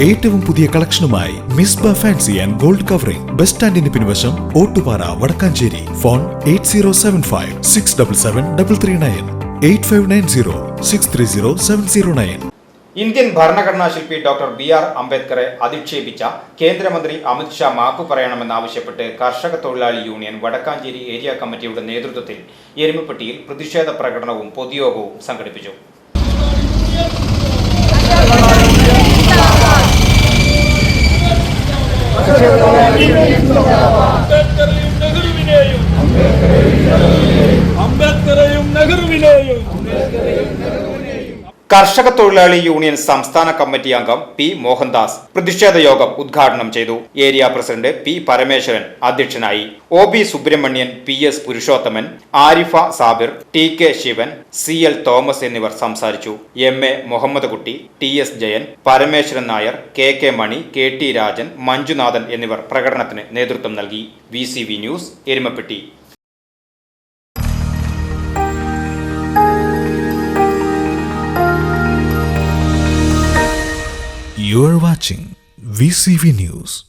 ഏറ്റവും പുതിയ കളക്ഷനുമായി Misba fancy and gold covering bus സ്റ്റാൻഡിന് പിൻവശം ഓട്ടുപാറ വടക്കാഞ്ചേരി. ഫോൺ 8075677339 8590630709. ഇന്ത്യൻ ഭരണഘടനാ ശില്പി ഡോക്ടർ ബി.ആർ. അംബേദ്കറെ അധിക്ഷേപിച്ച കേന്ദ്രമന്ത്രി അമിത് ഷാ മാപ്പ് പറയണമെന്നാവശ്യപ്പെട്ട് കർഷക തൊഴിലാളി യൂണിയൻ വടക്കാഞ്ചേരി ഏരിയ കമ്മിറ്റിയുടെ നേതൃത്വത്തിൽ എരുമപ്പെട്ടിയിൽ പ്രതിഷേധ പ്രകടനവും പൊതുയോഗവും സംഘടിപ്പിച്ചു. കർഷക തൊഴിലാളി യൂണിയൻ സംസ്ഥാന കമ്മിറ്റി അംഗം പി മോഹൻദാസ് പ്രതിഷേധ യോഗം ഉദ്ഘാടനം ചെയ്തു. ഏരിയ പ്രസിഡന്റ് പി പരമേശ്വരൻ അധ്യക്ഷനായി. O B Subrahmanyan, P S Purushothaman, Arifa Sabir, T K Sivan, C L Thomas എന്നിവർ സംസാരിച്ചു. M A Muhammad Kutty, T S Jayan, Parameswaran Nair, K K Mani, K T Rajan, Manjunathan എന്നിവർ പ്രകടനത്തിന് നേതൃത്വം നൽകി. VCV news, Erumapetty. You are watching VCV News.